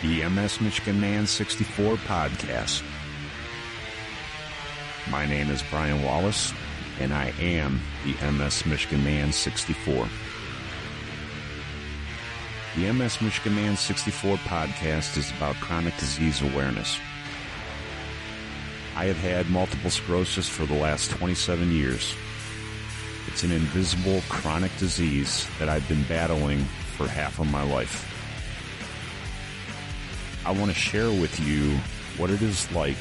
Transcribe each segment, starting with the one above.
the MS Michigan Man 64 podcast. My name is Brian Wallace, and I am the MS Michigan Man 64. The MS Michigan Man 64 podcast is about chronic disease awareness. I have had multiple sclerosis for the last 27 years. It's an invisible chronic disease that I've been battling for half of my life. I want to share with you what it is like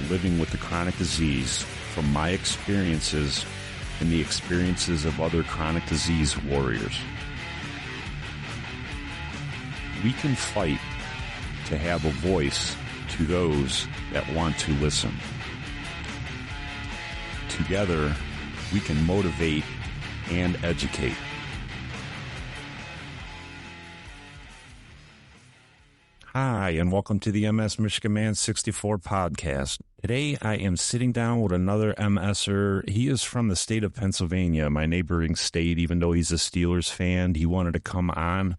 living with the chronic disease from my experiences and the experiences of other chronic disease warriors. We can fight to have a voice to those that want to listen. Together, we can motivate and educate. Hi, and welcome to the MS Michigan Man 64 podcast. Today, I am sitting down with another MSer. He is from the state of Pennsylvania, my neighboring state. Even though he's a Steelers fan, he wanted to come on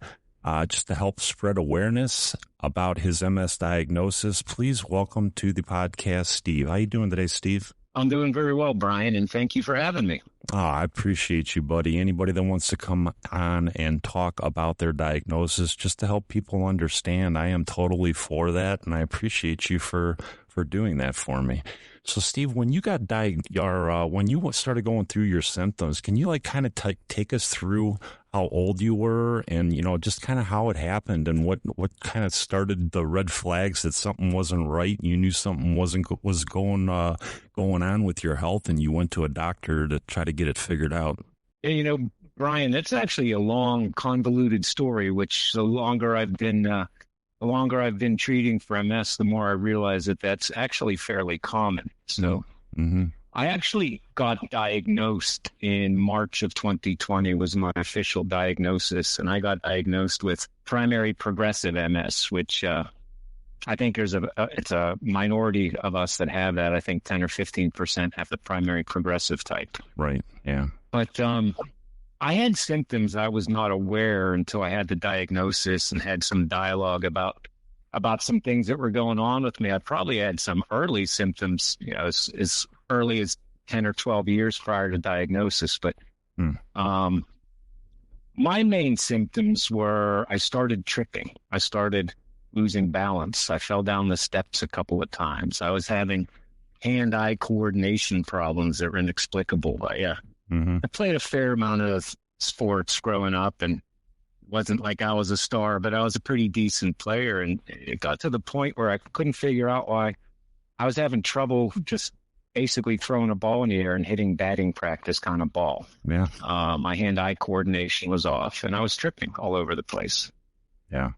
just to help spread awareness about his MS diagnosis. Please welcome to the podcast, Steve. How you doing today, Steve? I'm doing very well, Brian, and thank you for having me. Oh, I appreciate you, buddy. Anybody that wants to come on and talk about their diagnosis just to help people understand, I am totally for that, and I appreciate you for doing that for me. So, Steve, when you got when you started going through your symptoms, can you kind of take us through how old you were and, just kind of how it happened and what kind of started the red flags that something wasn't right? You knew something was going on with your health, and you went to a doctor to try to get it figured out. Yeah, Brian, that's actually a long, convoluted story, which the longer I've been treating for MS, the more I realize that that's actually fairly common. So I actually got diagnosed in March of 2020 was my official diagnosis. And I got diagnosed with primary progressive MS, which I think it's a minority of us that have that. I think 10 or 15% have the primary progressive type. Right. Yeah. But I had symptoms I was not aware until I had the diagnosis and had some dialogue about some things that were going on with me. I probably had some early symptoms, as early as 10 or 12 years prior to diagnosis. But my main symptoms were I started tripping. I started losing balance. I fell down the steps a couple of times. I was having hand-eye coordination problems that were inexplicable. I played a fair amount of sports growing up, and it wasn't like I was a star, but I was a pretty decent player. And it got to the point where I couldn't figure out why I was having trouble just basically throwing a ball in the air and hitting batting practice kind of ball. Yeah. My hand-eye coordination was off, and I was tripping all over the place. Yeah.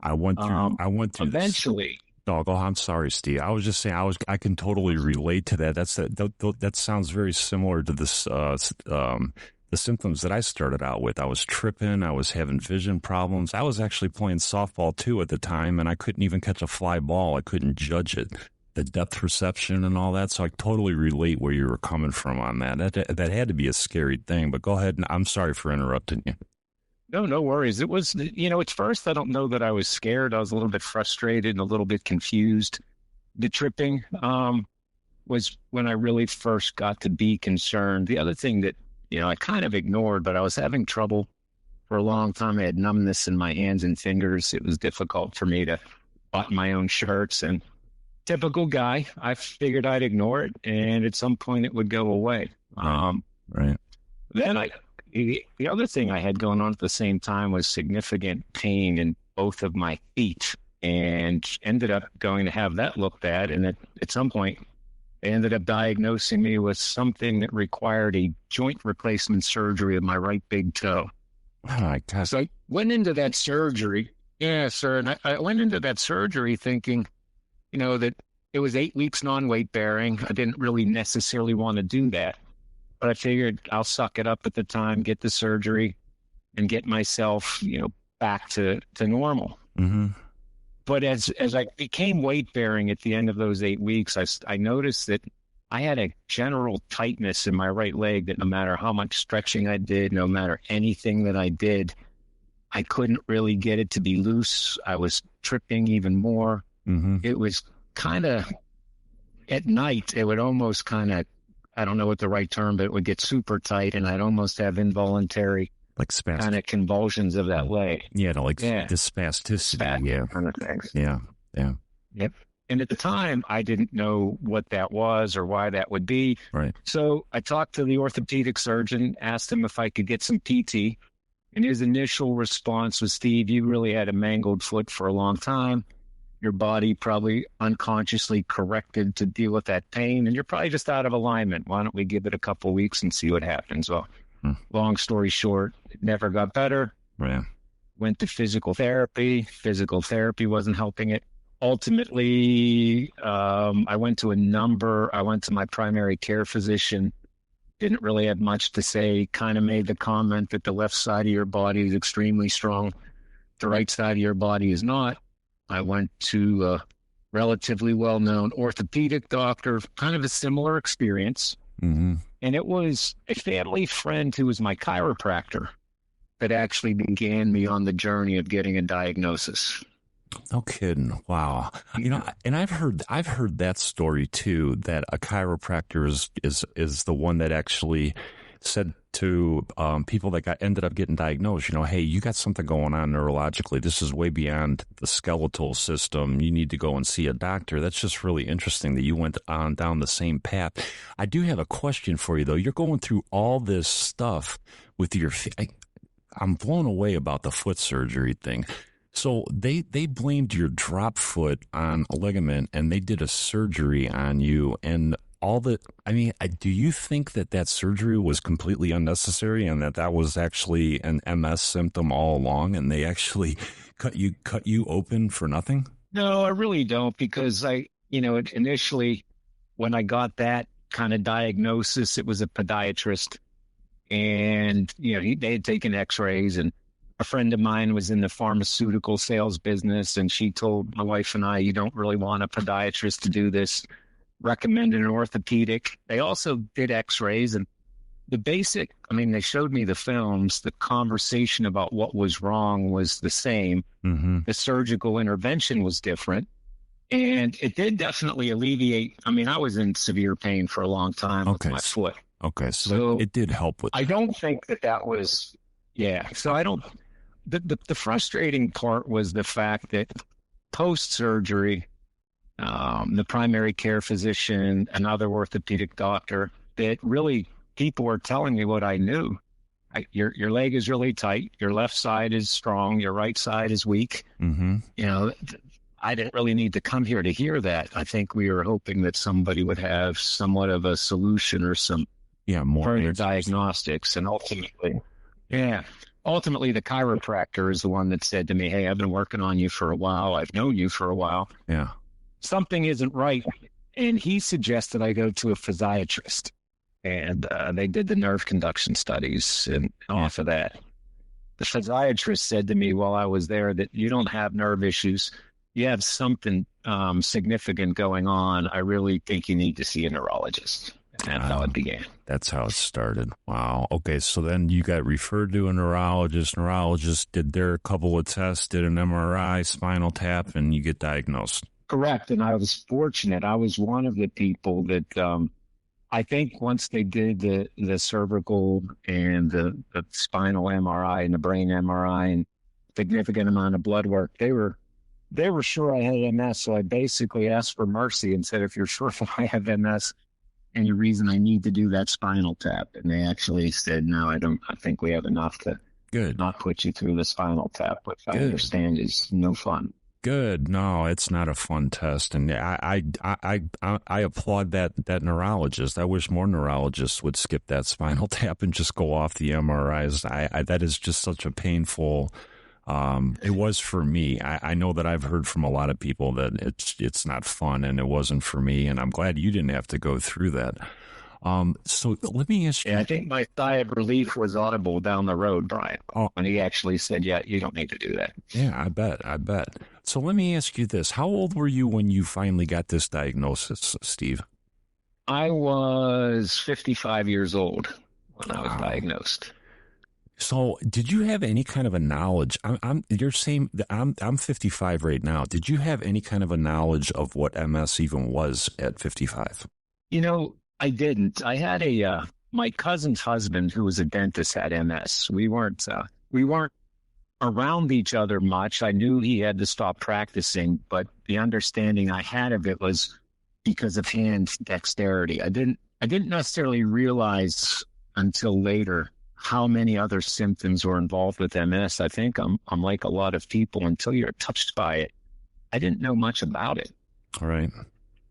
I went through eventually. I'm sorry, Steve. I was just saying I can totally relate to that. That sounds very similar to this the symptoms that I started out with. I was tripping. I was having vision problems. I was actually playing softball too at the time, and I couldn't even catch a fly ball. I couldn't judge it, the depth perception and all that. So I totally relate where you were coming from on that. That had to be a scary thing. But go ahead, and I'm sorry for interrupting you. No worries. It was, at first I don't know that I was scared. I was a little bit frustrated and a little bit confused. The tripping was when I really first got to be concerned. The other thing that, I kind of ignored, but I was having trouble for a long time. I had numbness in my hands and fingers. It was difficult for me to button my own shirts. And typical guy, I figured I'd ignore it, and at some point it would go away. Right. Then the other thing I had going on at the same time was significant pain in both of my feet, and ended up going to have that looked at. And at some point, they ended up diagnosing me with something that required a joint replacement surgery of my right big toe. Oh, my God. So I went into that surgery. Yeah, sir. And I went into that surgery thinking, that it was 8 weeks non-weight bearing. I didn't really necessarily want to do that. But I figured I'll suck it up at the time, get the surgery, and get myself, back to normal. Mm-hmm. But as I became weight bearing at the end of those 8 weeks, I noticed that I had a general tightness in my right leg that no matter how much stretching I did, no matter anything that I did, I couldn't really get it to be loose. I was tripping even more. Mm-hmm. It was kind of at night, it would almost kind of, I don't know what the right term, but it would get super tight, and I'd almost have involuntary Like spastic. kind of convulsions of that leg. Yeah, the spasticity. Yeah. Kind of things. Yeah. Yeah. Yep. And at the time, I didn't know what that was or why that would be. Right. So I talked to the orthopedic surgeon, asked him if I could get some PT. And his initial response was, Steve, you really had a mangled foot for a long time. Your body probably unconsciously corrected to deal with that pain, and you're probably just out of alignment. Why don't we give it a couple of weeks and see what happens? Well, long story short, it never got better. Yeah. Went to physical therapy. Physical therapy wasn't helping it. Ultimately, I went to my primary care physician. Didn't really have much to say, kind of made the comment that the left side of your body is extremely strong. The right side of your body is not. I went to a relatively well-known orthopedic doctor, kind of a similar experience. Mm-hmm. And it was a family friend who was my chiropractor that actually began me on the journey of getting a diagnosis. No kidding. Wow. And I've heard that story too, that a chiropractor is the one that actually said to people that ended up getting diagnosed, hey, you got something going on neurologically. This is way beyond the skeletal system. You need to go and see a doctor. That's just really interesting that you went on down the same path. I do have a question for you, though. You're going through all this stuff with your feet. I'm blown away about the foot surgery thing. So they blamed your drop foot on a ligament, and they did a surgery on you, and do you think that surgery was completely unnecessary and that was actually an MS symptom all along, and they actually cut you open for nothing? No, I really don't, because initially when I got that kind of diagnosis, it was a podiatrist, and they had taken X-rays, and a friend of mine was in the pharmaceutical sales business, and she told my wife and I, you don't really want a podiatrist to do this. Recommended an orthopedic. They also did X-rays, and they showed me the films. The conversation about what was wrong was the same. Mm-hmm. The surgical intervention was different, and it did definitely alleviate. I was in severe pain for a long time with my foot. Okay, so it did help with that. I don't think that was, yeah. So I don't, the frustrating part was the fact that post-surgery, the primary care physician, another orthopedic doctor, that really people were telling me what I knew. Your leg is really tight. Your left side is strong. Your right side is weak. Mm-hmm. I didn't really need to come here to hear that. I think we were hoping that somebody would have somewhat of a solution or some more further diagnostics. And ultimately, the chiropractor is the one that said to me, hey, I've been working on you for a while. I've known you for a while. Yeah. Something isn't right. And he suggested I go to a physiatrist. And they did the nerve conduction studies. And off of that, the physiatrist said to me while I was there that you don't have nerve issues. You have something significant going on. I really think you need to see a neurologist. And that's how it began. That's how it started. Wow. Okay, so then you got referred to a neurologist. Neurologist did their couple of tests, did an MRI, spinal tap, and you get diagnosed. Correct. And I was fortunate. I was one of the people that I think once they did the cervical and the spinal MRI and the brain MRI and significant amount of blood work, they were sure I had MS. So I basically asked for mercy and said, if you're sure that I have MS, any reason I need to do that spinal tap? And they actually said, no, I don't. I think we have enough to not put you through the spinal tap, which I understand is no fun. Good. No, it's not a fun test. And I applaud that neurologist. I wish more neurologists would skip that spinal tap and just go off the MRIs. That is just such a painful, it was for me. I know that I've heard from a lot of people that it's not fun, and it wasn't for me. And I'm glad you didn't have to go through that. So let me ask you. Yeah, I think my sigh of relief was audible down the road, Brian. When he actually said, yeah, you don't need to do that. Yeah, I bet. So let me ask you this. How old were you when you finally got this diagnosis, Steve? I was 55 years old when I was diagnosed. So, did you have any kind of a knowledge? You're saying that I'm 55 right now. Did you have any kind of a knowledge of what MS even was at 55? I didn't. I had my cousin's husband who was a dentist had MS. We weren't around each other much. I knew he had to stop practicing, but the understanding I had of it was because of hand dexterity. I didn't necessarily realize until later how many other symptoms were involved with MS. I think I'm like a lot of people, until you're touched by it, I didn't know much about it. All right.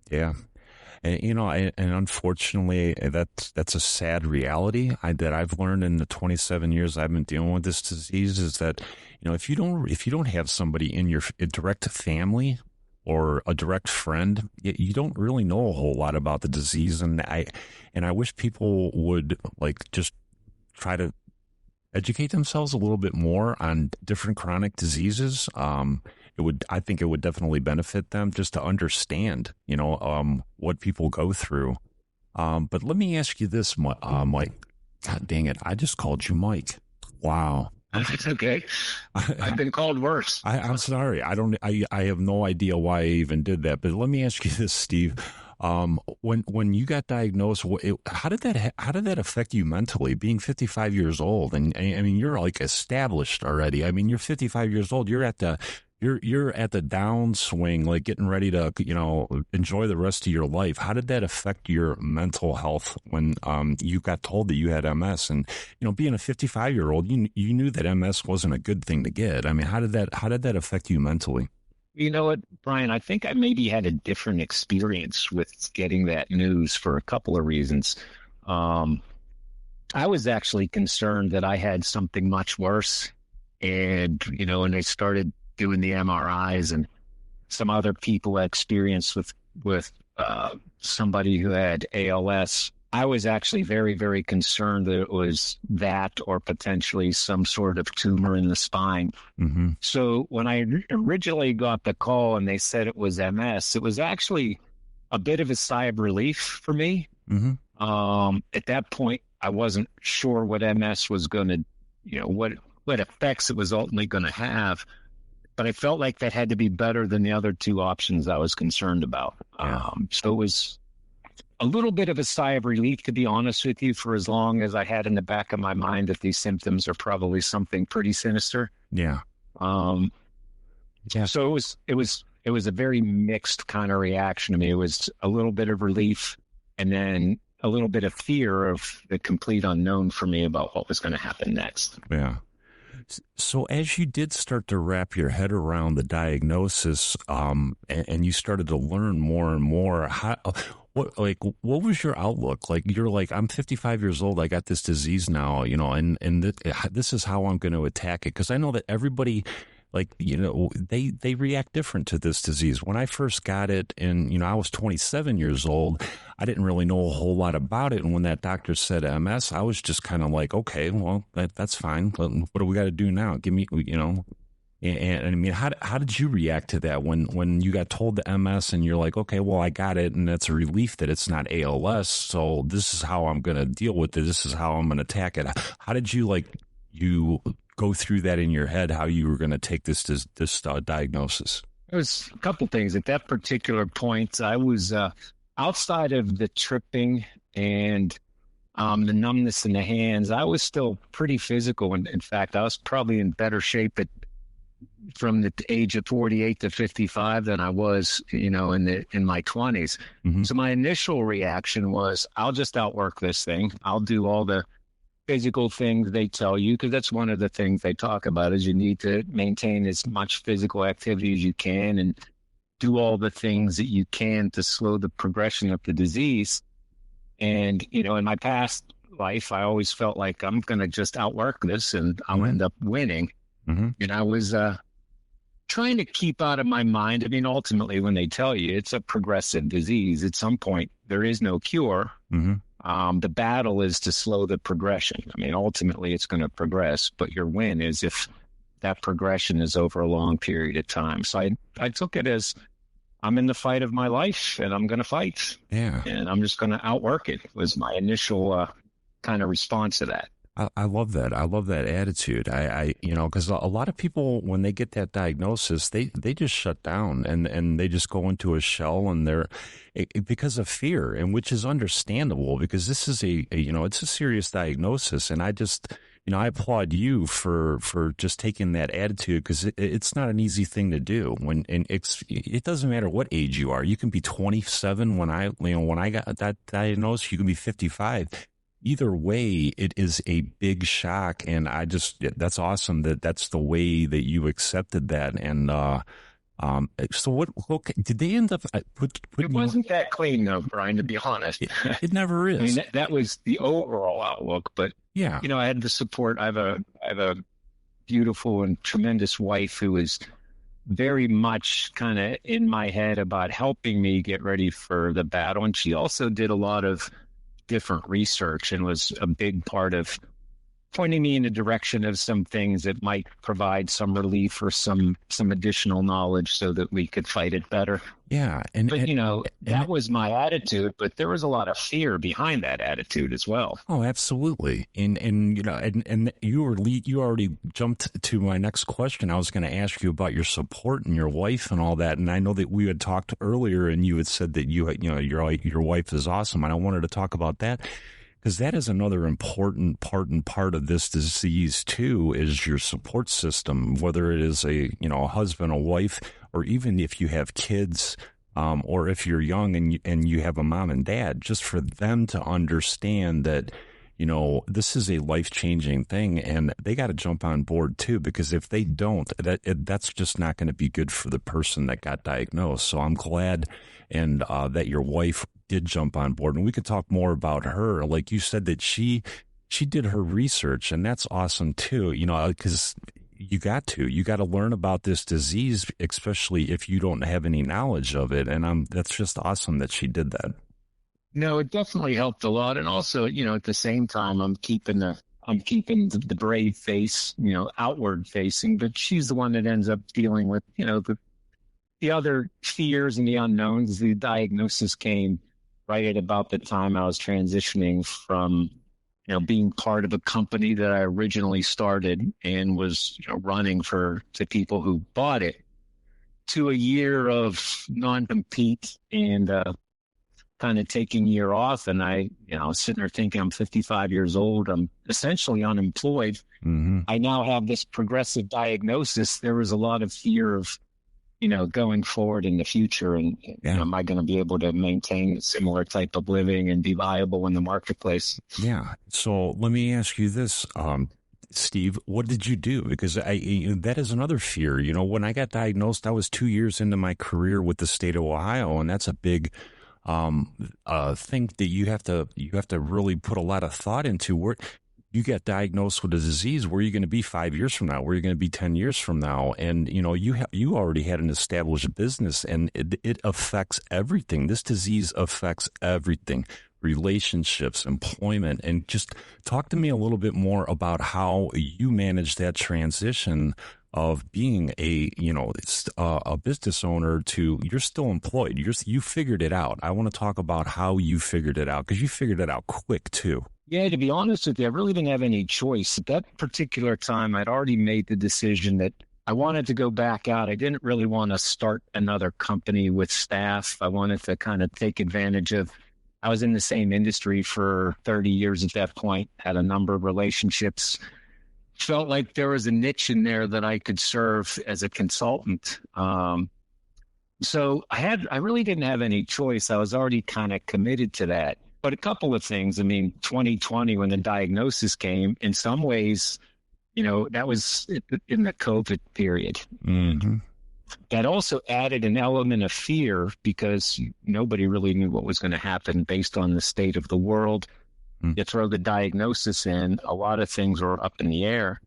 Yeah. And, and unfortunately, that's a sad reality that I've learned in the 27 years I've been dealing with this disease, is that, if you don't have somebody in your direct family or a direct friend, you don't really know a whole lot about the disease. And I wish people would just try to educate themselves a little bit more on different chronic diseases. I think it would definitely benefit them just to understand, what people go through. But let me ask you this, Mike. God dang it. I just called you Mike. Wow. That's okay. I've been called worse. I'm sorry. I have no idea why I even did that. But let me ask you this, Steve. When you got diagnosed, how did that affect you mentally, being 55 years old? And I mean, you're established already. I mean, you're 55 years old. You're at the downswing, getting ready to, enjoy the rest of your life. How did that affect your mental health when you got told that you had MS? And, being a 55-year-old, you knew that MS wasn't a good thing to get. I mean, how did that affect you mentally? You know what, Brian? I think I maybe had a different experience with getting that news for a couple of reasons. I was actually concerned that I had something much worse. And, when they started doing the MRIs, and some other people experienced with somebody who had ALS, I was actually very, very concerned that it was that, or potentially some sort of tumor in the spine. Mm-hmm. So when I originally got the call and they said it was MS, it was actually a bit of a sigh of relief for me. Mm-hmm. At that point, I wasn't sure what MS was going to, what effects it was ultimately going to have. But I felt like that had to be better than the other two options I was concerned about. Yeah. So it was a little bit of a sigh of relief, to be honest with you, for as long as I had in the back of my mind that these symptoms are probably something pretty sinister. Yeah. Yeah. So it was a very mixed kind of reaction to me. It was a little bit of relief, and then a little bit of fear of the complete unknown for me about what was going to happen next. Yeah. So as you did start to wrap your head around the diagnosis, and you started to learn more and more, what was your outlook? You're I'm 55 years old. I got this disease now, and this is how I'm going to attack it. Because I know that everybody, they react different to this disease. When I first got it, and I was 27 years old, I didn't really know a whole lot about it. And when that doctor said MS, I was just kind of okay, well, that's fine. But what do we got to do now? Give me, And I mean, how did you react to that when you got told the MS and you're okay, well, I got it, and it's a relief that it's not ALS. So this is how I'm going to deal with it. This is how I'm going to attack it. How did you you go through that in your head? How you were going to take this diagnosis? There was a couple things at that particular point. I was outside of the tripping and the numbness in the hands. I was still pretty physical, and in fact, I was probably in better shape from the age of 48 to 55 than I was, in my 20s. Mm-hmm. So my initial reaction was, I'll just outwork this thing. I'll do all the physical things they tell you, because that's one of the things they talk about, is you need to maintain as much physical activity as you can and do all the things that you can to slow the progression of the disease. And, in my past life, I always felt like I'm going to just outwork this and I'll end up winning. Mm-hmm. And I was trying to keep out of my mind. I mean, ultimately, when they tell you it's a progressive disease, at some point, there is no cure. Mm-hmm. The battle is to slow the progression. I mean, ultimately, it's going to progress, but your win is if that progression is over a long period of time. So I took it as, I'm in the fight of my life, and I'm going to fight. Yeah. And I'm just going to outwork it, was my initial kind of response to that. I love that. I love that attitude. Because a lot of people, when they get that diagnosis, they just shut down and they just go into a shell and because of fear, and which is understandable because this is it's a serious diagnosis. And I applaud you for just taking that attitude because it's not an easy thing to do it doesn't matter what age you are. You can be 27 when I got that diagnosed, you can be 55. Either way, it is a big shock, and that's awesome that's the way that you accepted that. And so what? Okay, did they end up It wasn't that clean, though, Brian. To be honest, it never is. I mean, that was the overall outlook, but yeah, I had the support. I have a beautiful and tremendous wife who is very much kind of in my head about helping me get ready for the battle, and she also did a lot of different research and was a big part of pointing me in the direction of some things that might provide some relief or some additional knowledge so that we could fight it better. Yeah. That was my attitude, but there was a lot of fear behind that attitude as well. Oh, absolutely. And you already jumped to my next question. I was going to ask you about your support and your wife and all that. And I know that we had talked earlier and you had said that your wife is awesome. And I wanted to talk about that, because that is another important part of this disease too, is your support system, whether it is a husband, a wife, or even if you have kids, or if you're young and you have a mom and dad, just for them to understand that, this is a life-changing thing and they got to jump on board too, because if they don't, that's just not going to be good for the person that got diagnosed. So I'm glad that your wife did jump on board, and we could talk more about her. Like you said, that she did her research, and that's awesome too, because you got to learn about this disease, especially if you don't have any knowledge of it. And that's just awesome that she did that. No, it definitely helped a lot. And also, at the same time, I'm keeping the brave face, outward facing, but she's the one that ends up dealing with, the other fears and the unknowns. The diagnosis came right at about the time I was transitioning from, being part of a company that I originally started and was, running to people who bought it, to a year of non-compete and kind of taking a year off. And I, was sitting there thinking, I'm 55 years old. I'm essentially unemployed. Mm-hmm. I now have this progressive diagnosis. There was a lot of fear of, going forward in the future, and am I going to be able to maintain a similar type of living and be viable in the marketplace? Yeah. So let me ask you this, Steve, what did you do? Because that is another fear. When I got diagnosed, I was 2 years into my career with the state of Ohio, and that's a big thing that you have to really put a lot of thought into. Where you get diagnosed with a disease, where are you going to be 5 years from now? Where are you going to be 10 years from now? And, you already had an established business, and it affects everything. This disease affects everything, relationships, employment. And just talk to me a little bit more about how you managed that transition of being a business owner to, you're still employed. You figured it out. I want to talk about how you figured it out, because you figured it out quick too. Yeah, to be honest with you, I really didn't have any choice. At that particular time, I'd already made the decision that I wanted to go back out. I didn't really want to start another company with staff. I wanted to kind of take advantage of, I was in the same industry for 30 years at that point, had a number of relationships, felt like there was a niche in there that I could serve as a consultant. So I really didn't have any choice. I was already kind of committed to that. But a couple of things. I mean, 2020, when the diagnosis came, in some ways, that was in the COVID period. Mm-hmm. That also added an element of fear, because nobody really knew what was going to happen based on the state of the world. You throw the diagnosis in, a lot of things were up in the air.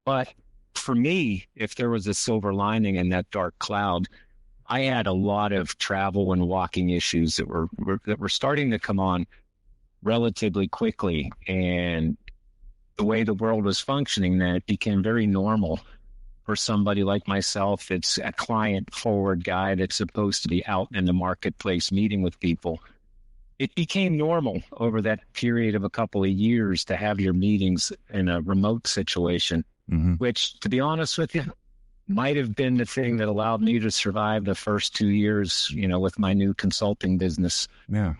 But for me, if there was a silver lining in that dark cloud, I had a lot of travel and walking issues that were starting to come on relatively quickly. And the way the world was functioning, that it became very normal for somebody like myself. It's a client forward guy that's supposed to be out in the marketplace meeting with people. it became normal over that period of a couple of years to have your meetings in a remote situation, Mm-hmm. which, to be honest with you, might have been the thing that allowed me to survive the first 2 years, with my new consulting business. Yeah.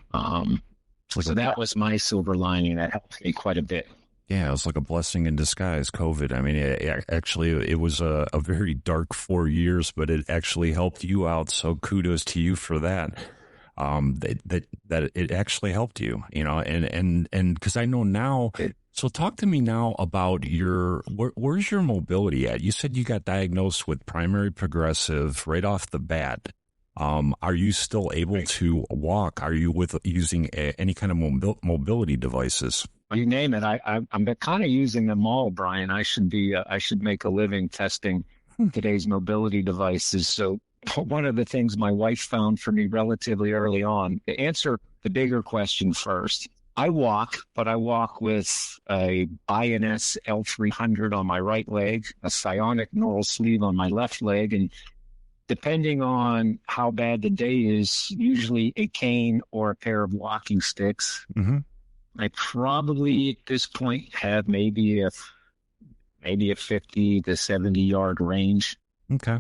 So that was my silver lining. That helped me quite a bit. Yeah, it was like a blessing in disguise, COVID. I mean, it was a very dark 4 years, but it actually helped you out. So kudos to you for that. That it actually helped you, and because I know now. So talk to me now about where's your mobility at? You said you got diagnosed with primary progressive right off the bat. Are you still able to walk? Are you using any kind of mobility devices? You name it. I'm kind of using them all, Brian. I should make a living testing today's mobility devices. So one of the things my wife found for me relatively early on, to answer the bigger question first, I walk, but I walk with a INS L300 on my right leg, a psionic neural sleeve on my left leg, and depending on how bad the day is, usually a cane or a pair of walking sticks. Mm-hmm. I probably at this point have maybe a 50 to 70 yard range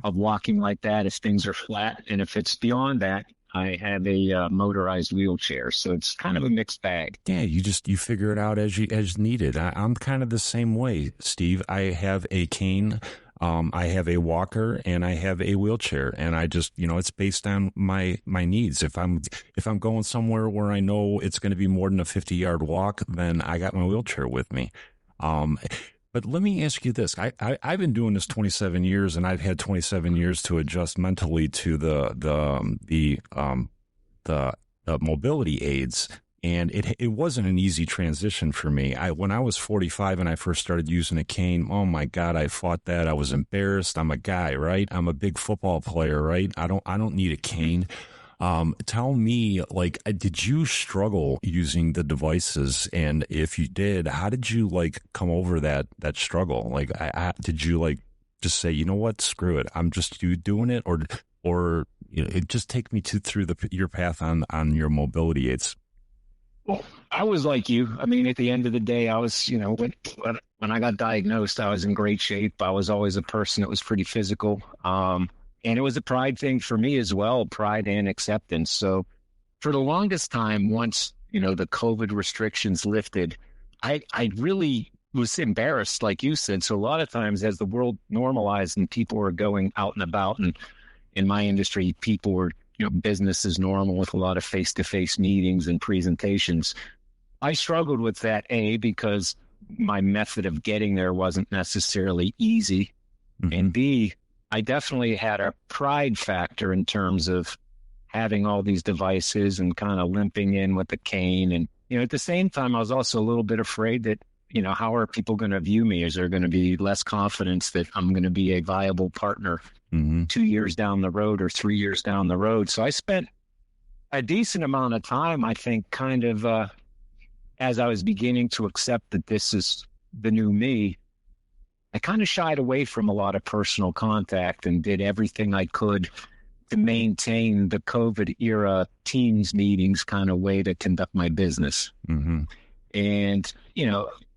of walking like that if things are flat. And if it's beyond that, I have a motorized wheelchair. So it's kind of a mixed bag. Yeah, you figure it out as needed. I'm kind of the same way, Steve. I have a cane. I have a walker and I have a wheelchair, and I just, it's based on my needs. If I'm going somewhere where I know it's going to be more than a 50-yard walk, then I got my wheelchair with me. But let me ask you this. I've been doing this 27 years, and I've had 27 years to adjust mentally to the mobility aids. And it wasn't an easy transition for me. When I was 45 and I first started using a cane, oh my God, I fought that. I was embarrassed. I'm a guy, right? I'm a big football player, right? I don't need a cane. Tell me, did you struggle using the devices? And if you did, how did you come over that struggle? Did you just say, you know what, screw it, I'm just doing it, or it just take me through your path on your mobility aids? Well, I was like you. I mean, at the end of the day, I was, when I got diagnosed, I was in great shape. I was always a person that was pretty physical. And it was a pride thing for me as well, pride and acceptance. So for the longest time, once, the COVID restrictions lifted, I really was embarrassed, like you said. So a lot of times as the world normalized and people were going out and about, and in my industry, people were, business is normal with a lot of face-to-face meetings and presentations. I struggled with that, because my method of getting there wasn't necessarily easy. Mm-hmm. And B, I definitely had a pride factor in terms of having all these devices and kind of limping in with the cane. And, at the same time, I was also a little bit afraid that, how are people going to view me? Is there going to be less confidence that I'm going to be a viable partner 2 years down the road or 3 years down the road? So I spent a decent amount of time, I think, kind of as I was beginning to accept that this is the new me, I kind of shied away from a lot of personal contact and did everything I could to maintain the COVID era Teams meetings kind of way to conduct my business. Mm-hmm. And,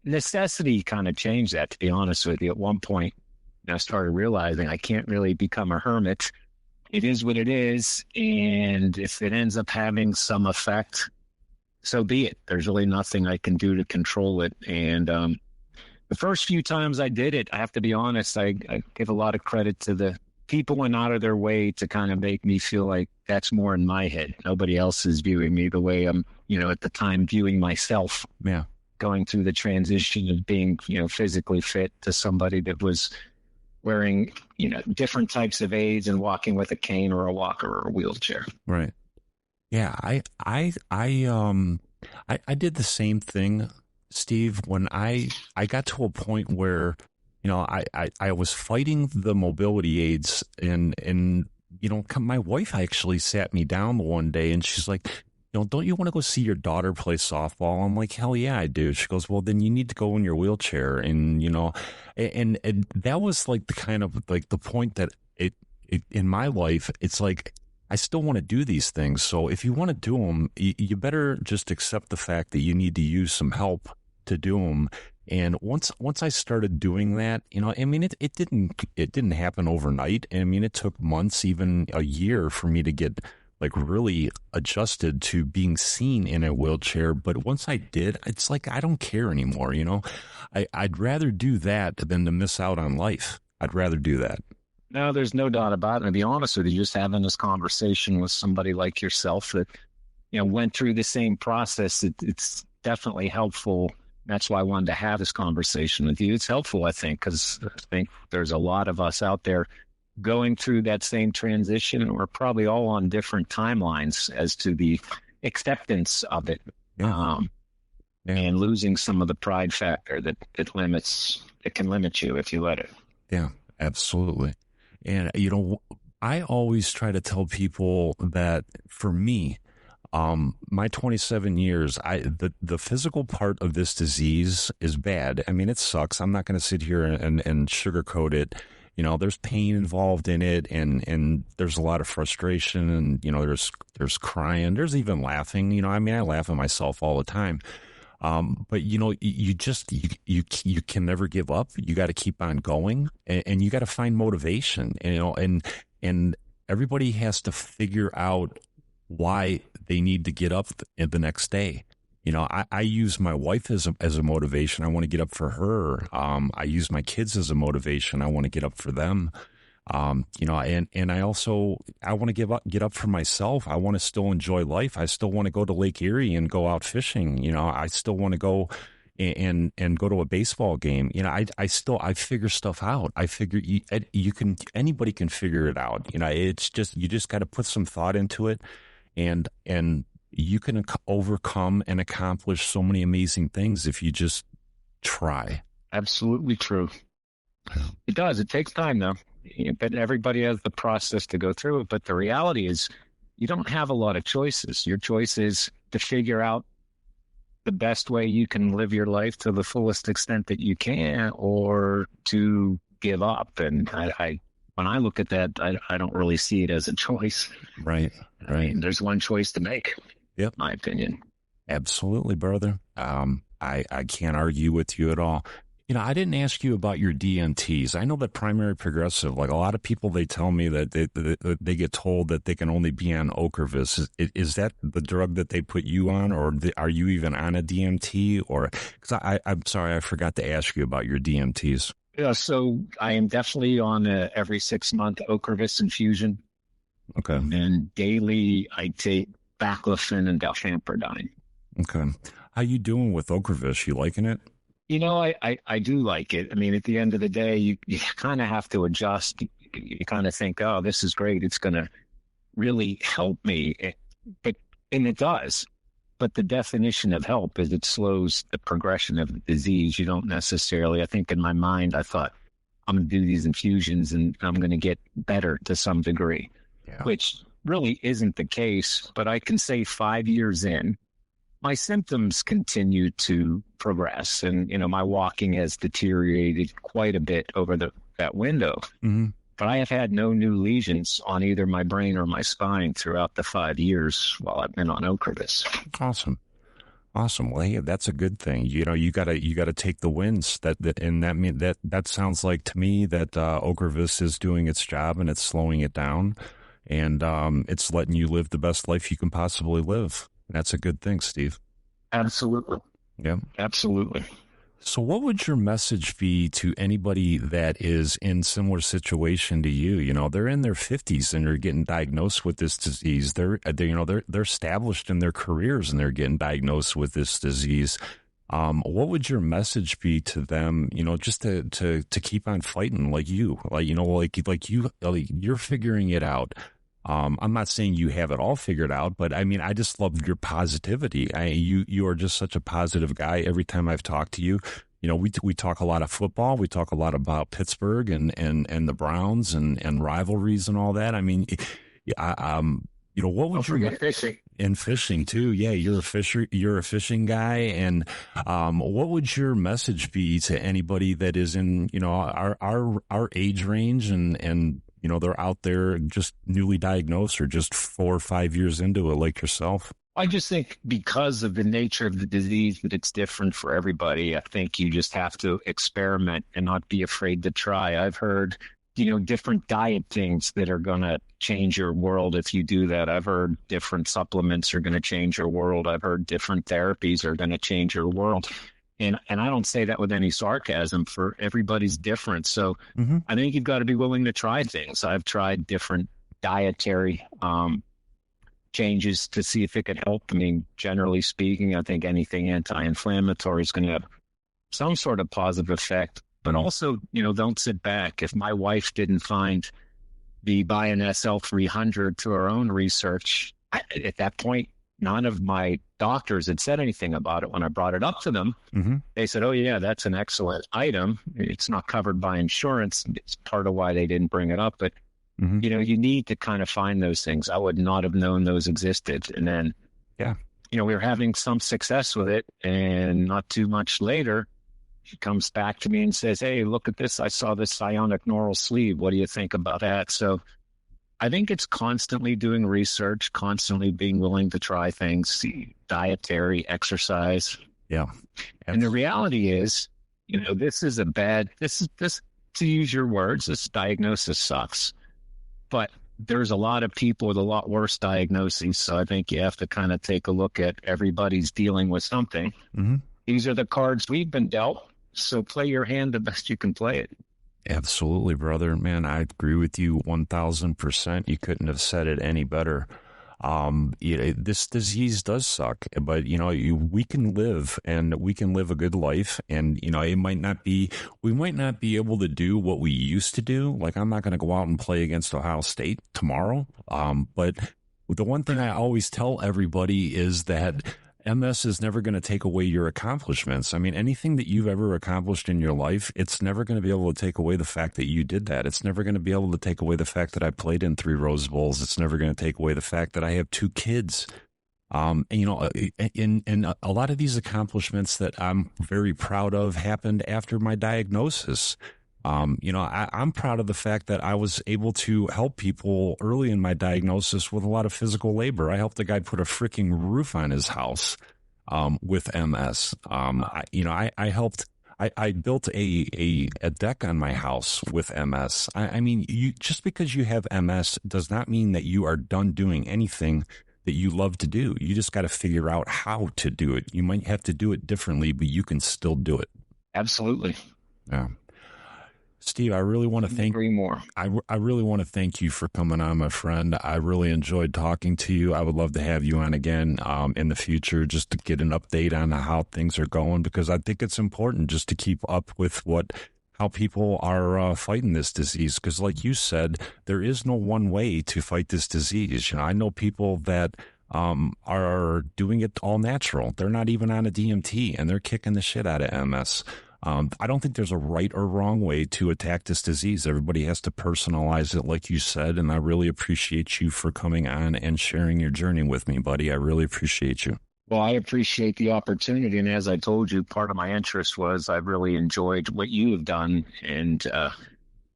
necessity kind of changed that, to be honest with you. At one point, I started realizing I can't really become a hermit. It is what it is. And if it ends up having some effect, so be it. There's really nothing I can do to control it. And the first few times I did it, I have to be honest, I give a lot of credit to the people went out of their way to kind of make me feel like that's more in my head. Nobody else is viewing me the way I'm, at the time viewing myself. Yeah. Going through the transition of being, physically fit to somebody that was wearing, different types of aids and walking with a cane or a walker or a wheelchair. Right. Yeah. I did the same thing, Steve, when I got to a point where, I was fighting the mobility aids and my wife actually sat me down one day and she's like, don't you want to go see your daughter play softball? I'm like, hell yeah, I do. She goes, well, then you need to go in your wheelchair. And, and that was the kind of the point that it in my life, it's like I still want to do these things. So if you want to do them, you better just accept the fact that you need to use some help to do them. And once I started doing that, I mean, it didn't happen overnight. I mean, it took months, even a year, for me to get like really adjusted to being seen in a wheelchair. But once I did, it's like I don't care anymore. I'd rather do that than to miss out on life. I'd rather do that. No, there's no doubt about it. And to be honest with you, just having this conversation with somebody like yourself that, went through the same process, it's definitely helpful. That's why I wanted to have this conversation with you. It's helpful, I think, because I think there's a lot of us out there going through that same transition, and we're probably all on different timelines as to the acceptance of it, and losing some of the pride factor that can limit you if you let it. Yeah, absolutely. And, I always try to tell people that for me, my 27 years, the physical part of this disease is bad. I mean, it sucks. I'm not going to sit here and sugarcoat it. There's pain involved in it, and there's a lot of frustration, and, there's crying, there's even laughing. I mean, I laugh at myself all the time. But you can never give up. You got to keep on going, and you got to find motivation, and everybody has to figure out why they need to get up the next day. I use my wife as a motivation. I want to get up for her. I use my kids as a motivation. I want to get up for them. And I want to get up for myself. I want to still enjoy life. I still want to go to Lake Erie and go out fishing. I still want to go and go to a baseball game. I figure stuff out. I figure anybody can figure it out. It's just, you just got to put some thought into it, and you can overcome and accomplish so many amazing things if you just try. Absolutely true. It does. It takes time, though. But everybody has the process to go through it. But the reality is you don't have a lot of choices. Your choice is to figure out the best way you can live your life to the fullest extent that you can, or to give up. And when I look at that, I don't really see it as a choice. Right. I mean, there's one choice to make. Yep. In my opinion. Absolutely, brother. I can't argue with you at all. I didn't ask you about your DNTs. I know that primary progressive, like a lot of people, they tell me that they get told that they can only be on Ocrevus. Is that the drug that they put you on, or are you even on a DMT? Or, because I'm sorry, I forgot to ask you about your DMTs. Yeah, so I am definitely on every 6-month Ocrevus infusion. Okay. And daily I take baclofen and dalfampridine. Okay. How you doing with Ocrevus? You liking it? I do like it. I mean, at the end of the day, you kind of have to adjust. You kind of think, oh, this is great. It's going to really help me. And it does. But the definition of help is it slows the progression of the disease. You don't necessarily, I think in my mind, I thought, I'm going to do these infusions and I'm going to get better to some degree, which really isn't the case. But I can say 5 years in, my symptoms continue to progress, and my walking has deteriorated quite a bit over that window. Mm-hmm. But I have had no new lesions on either my brain or my spine throughout the 5 years while I've been on Ocrevus. Awesome. Well, hey, that's a good thing. You gotta take the wins. That sounds like to me that Ocrevus is doing its job, and it's slowing it down, and it's letting you live the best life you can possibly live. That's a good thing, Steve. Absolutely. Yeah. Absolutely. So what would your message be to anybody that is in similar situation to you? They're in their 50s and they're getting diagnosed with this disease. They're established in their careers and they're getting diagnosed with this disease. What would your message be to them, just to keep on fighting like you, you're figuring it out. I'm not saying you have it all figured out, but I mean, I just love your positivity. You are just such a positive guy. Every time I've talked to you, we talk a lot of football. We talk a lot about Pittsburgh and the Browns and rivalries and all that. I mean, what would you fishing and fishing too? Yeah, you're a fishing guy. And what would your message be to anybody that is in our age range and they're out there just newly diagnosed or just 4 or 5 years into it, like yourself? I just think because of the nature of the disease that it's different for everybody. I think you just have to experiment and not be afraid to try. I've heard, different diet things that are going to change your world if you do that. I've heard different supplements are going to change your world. I've heard different therapies are going to change your world. And I don't say that with any sarcasm, for everybody's different. So I think you've got to be willing to try things. I've tried different dietary changes to see if it could help. I mean, generally speaking, I think anything anti-inflammatory is going to have some sort of positive effect. But also, don't sit back. If my wife didn't find the Bioness L300 through her own research, at that point, none of my doctors had said anything about it. When I brought it up to them, they said, oh, yeah, that's an excellent item. It's not covered by insurance. It's part of why they didn't bring it up. But, you need to kind of find those things. I would not have known those existed. And then, we were having some success with it. And not too much later, she comes back to me and says, hey, look at this. I saw this psionic neural sleeve. What do you think about that? So I think it's constantly doing research, constantly being willing to try things, dietary, exercise. Yeah. And the reality is, this is to use your words, this diagnosis sucks. But there's a lot of people with a lot worse diagnoses. So I think you have to kind of take a look at everybody's dealing with something. These are the cards we've been dealt. So play your hand the best you can play it. Absolutely, brother. Man, I agree with you 1,000%. You couldn't have said it any better. This disease does suck, but we can live, and we can live a good life. And we might not be able to do what we used to do. Like, I'm not going to go out and play against Ohio State tomorrow. But the one thing I always tell everybody is that MS is never going to take away your accomplishments. I mean, anything that you've ever accomplished in your life, it's never going to be able to take away the fact that you did that. It's never going to be able to take away the fact that I played in 3 Rose Bowls. It's never going to take away the fact that I have 2 kids. And a lot of these accomplishments that I'm very proud of happened after my diagnosis. I'm proud of the fact that I was able to help people early in my diagnosis with a lot of physical labor. I helped a guy put a freaking roof on his house with MS. I built a deck on my house with MS. I mean, just because you have MS does not mean that you are done doing anything that you love to do. You just got to figure out how to do it. You might have to do it differently, but you can still do it. Absolutely. Yeah. Steve, I really want to thank you. I really want to thank you for coming on, my friend. I really enjoyed talking to you. I would love to have you on again in the future, just to get an update on how things are going, because I think it's important just to keep up with how people are fighting this disease. Because like you said, there is no one way to fight this disease. I know people that are doing it all natural. They're not even on a DMT, and they're kicking the shit out of MS. I don't think there's a right or wrong way to attack this disease. Everybody has to personalize it, like you said, and I really appreciate you for coming on and sharing your journey with me, buddy. I really appreciate you. Well, I appreciate the opportunity, and as I told you, part of my interest was I've really enjoyed what you have done, and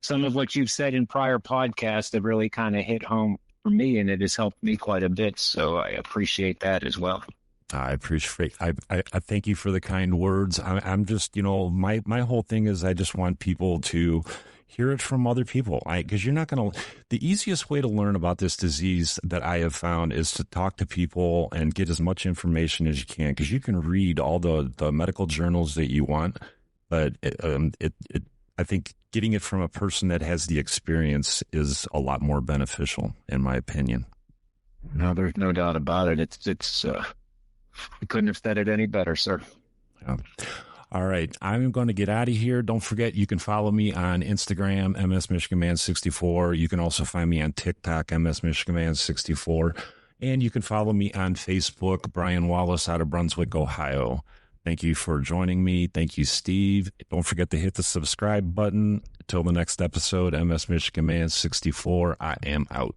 some of what you've said in prior podcasts have really kind of hit home for me, and it has helped me quite a bit, so I appreciate that as well. I appreciate. I thank you for the kind words. I'm just, my whole thing is I just want people to hear it from other people. Because you're not going to. The easiest way to learn about this disease that I have found is to talk to people and get as much information as you can. Because you can read all the medical journals that you want, but I think getting it from a person that has the experience is a lot more beneficial, in my opinion. No, there's no doubt about it. It's. You couldn't have said it any better, sir. Yeah. All right. I'm going to get out of here. Don't forget, you can follow me on Instagram, MS Michigan Man 64. You can also find me on TikTok, MS Michigan Man 64. And you can follow me on Facebook, Brian Wallace out of Brunswick, Ohio. Thank you for joining me. Thank you, Steve. Don't forget to hit the subscribe button. Until the next episode, MS Michigan Man 64, I am out.